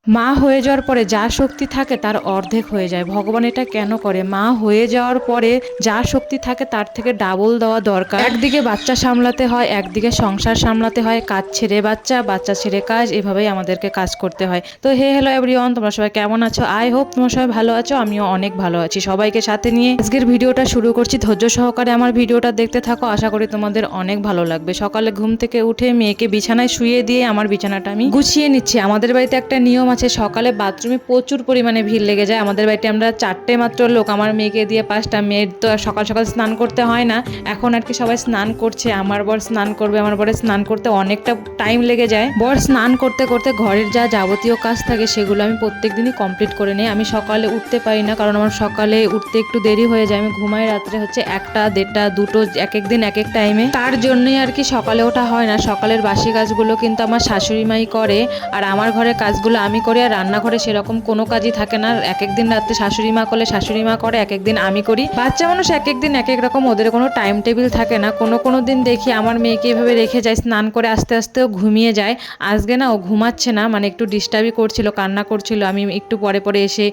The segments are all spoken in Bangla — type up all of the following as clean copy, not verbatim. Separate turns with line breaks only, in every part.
মা হয়ে যাওয়ার পরে যা শক্তি থাকে তার অর্ধেক হয়ে যায়। ভগবান এটা কেন করে? মা হয়ে যাওয়ার পরে যা শক্তি থাকে তার থেকে ডাবল দেওয়া দরকার। একদিকে বাচ্চা সামলাতে হয়, একদিকে সংসার সামলাতে হয়, কাজ ছেড়ে বাচ্চা, বাচ্চা ছেড়ে কাজ, এভাবেই আমাদেরকে কাজ করতে হয়। তো হ্যালো এভরিওয়ান, তোমরা সবাই কেমন আছো? আই হোপ তোমরা সবাই ভালো আছো, আমিও অনেক ভালো আছি। সবাইকে সাথে নিয়ে আজকের ভিডিওটা শুরু করছি। ধৈর্য সহকারে আমার ভিডিওটা দেখতে থাকো, আশা করি তোমাদের অনেক ভালো লাগবে। সকালে ঘুম থেকে উঠে মেয়েকে বিছানায় শুয়ে দিয়ে আমার বিছানাটা আমি গুছিয়ে নিচ্ছি। আমাদের বাড়িতে একটা নিয়ম আছে, সকালে বাথরুমে প্রচুর পরিমাণে ভিড় লেগে যায়। আমাদের বাড়িতে আমরা 4টে মাত্র লোক, আমার মেয়েকে দিয়ে 5টা। মেয়ের তো সকাল সকাল স্নান করতে হয় না, এখন আর কি সবাই স্নান করছে। আমার বর স্নান করবে, আমার বরের স্নান করতে অনেকটা টাইম লেগে যায়। বর স্নান করতে করতে ঘরের যা যাবতীয় কাজ থাকে সেগুলো আমি প্রত্যেক দিনই কমপ্লিট করে নিই। আমি সকালে উঠতে পারি না, কারণ আমার সকালে উঠতে একটু দেরি হয়ে যায়। আমি ঘুমাই রাত্রে হচ্ছে 1টা, 1:30, 2টো, এক এক দিন এক এক টাইমে। তার জন্যই আর কি সকালে ওঠা হয় না। সকালের বাসি কাজগুলো কিন্তু আমার শাশুড়ি মাই করে, আর আমার ঘরের কাজগুলো আমি করি। আর রান্নাঘরে সেরকম কোনো কাজই থাকে না। এক এক দিন রাত্রে শাশুড়ি মা করলে শাশুড়ি মা করে, এক এক দিন আমি করি। বাচ্চা মানুষ এক এক দিন এক এক রকম, ওদের কোনো টাইম টেবিল থাকে না। কোনো দিন দেখি আমার মেয়েকে এভাবে রেখে যায়, স্নান করে আস্তে আস্তেও ঘুমিয়ে যায়। আজকে না ও ঘুমাচ্ছে না, মানে একটু ডিস্টার্বই করছিল, কান্না করছিল। আমি একটু পরে পরে এসে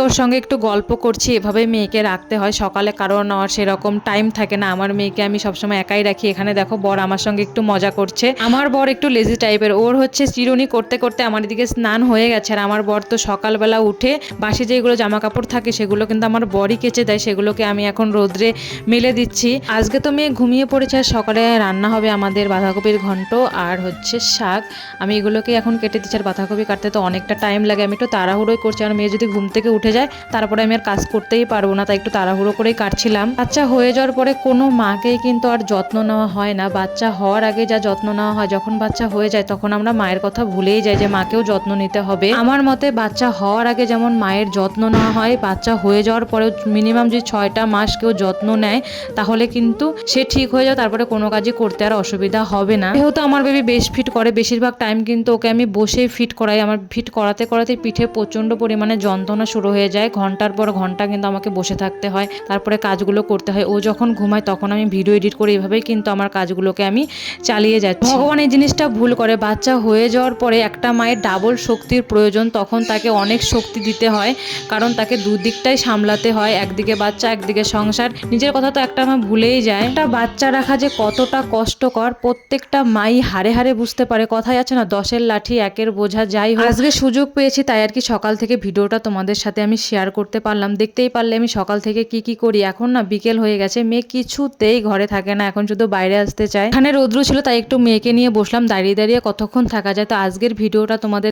ওর সঙ্গে একটু গল্প করছি। এভাবে মেয়েকে রাখতে হয় সকালে, কারণ আর সেরকম টাইম থাকে না। আমার মেয়েকে আমি সবসময় একাই রাখি। এখানে দেখো বর আমার সঙ্গে একটু মজা করছে। আমার বর একটু লেজি টাইপের, ওর হচ্ছে চিরুনি করতে করতে আমার দিকে স্নান হয়ে গেছে। আর আমার বর তো সকালবেলা উঠে বাসি যেগুলো জামা কাপড় থাকে সেগুলো কিন্তু আমার বরই কেচে দেয়, সেগুলোকে আমি এখন রোদ্রে মেলে দিচ্ছি। আজকে তো মেয়ে ঘুমিয়ে পড়েছে। আর সকালে রান্না হবে আমাদের বাঁধাকপির ঘন্ট আর হচ্ছে শাক। আমি এগুলোকে এখন কেটে দিচ্ছি। আর বাঁধাকপি কাটতে তো অনেকটা টাইম লাগে, আমি একটু তাড়াহুড়োই করছি। আর মেয়ে যদি ঘুম থেকে উঠে যায় তারপরে আমি আর কাজ করতেই পারবো না, তাই একটু তাড়াহুড়ো করেই কাটছিলাম। বাচ্চা হয়ে যাওয়ার পরে কোনো মাকেই কিন্তু আর যত্ন নেওয়া হয় না। বাচ্চা হওয়ার আগে যা যত্ন নেওয়া হয়, যখন বাচ্চা হয়ে যায় তখন আমরা মায়ের কথা ভুলেই যাই যে মাকেও যত্ন নিতে হবে। আমার মতে বাচ্চা হওয়ার আগে যেমন মায়ের যত্ন নেওয়া হয়, বাচ্চা হয়ে যাওয়ার পরেও মিনিমাম যদি 6টা মাস কেউ যত্ন নেয় তাহলে কিন্তু সে ঠিক হয়ে যায়, তারপরে কোনো কাজই করতে আর অসুবিধা হবে না। যেহেতু আমার বেবি বেশ ফিট করে, বেশিরভাগ টাইম কিন্তু ওকে আমি বসেই ফিট করাই। আমার ফিট করাতে করাতে পিঠে প্রচণ্ড পরিমাণে যন্ত্রণা শুরু হয়ে যায়। ঘন্টার পর ঘন্টা কিন্তু আমাকে বসে থাকতে হয়, তারপরে কাজগুলো করতে হয়। ও যখন ঘুমায় তখন আমি ভিডিও এডিট করি, এভাবেই কিন্তু আমার কাজগুলোকে আমি চালিয়ে যাচ্ছি। ভগবান এই জিনিসটা ভুল করে, বাচ্চা হয়ে যাওয়ার পরে একটা মায়ের ডাবল শক্তির প্রয়োজন, তখন তাকে অনেক শক্তি দিতে হয়, কারণ তাকে দুদিকটাই সামলাতে হয়। একদিকে বাচ্চা, একদিকে সংসার। নিজের কথা তো একটা মা ভুলেই যায়। একটা বাচ্চা রাখা যে কতটা কষ্টকর প্রত্যেকটা মাই হারে হারে বুঝতে পারে। কথাই আছে না, 10-এর লাঠি 1-এর বোঝা। যাই হোক, আজকে সুযোগ পেয়েছি তাই আর কি সকাল থেকে ভিডিওটা তোমাদের সাথে আমি শেয়ার করতে পারলাম। দেখতেই পারলে আমি সকাল থেকে কি করি। এখন না বিকেল হয়ে গেছে, মেয়ে কিছুতেই ঘরে থাকে না, এখন শুধু বাইরে আসতে চায়। এখানে রৌদ্র ছিল তাই একটু মেয়েকে নিয়ে বসলাম। দাঁড়িয়ে দাঁড়িয়ে কতক্ষণ থাকা যায়। তো আজকের ভিডিওটা তোমাদের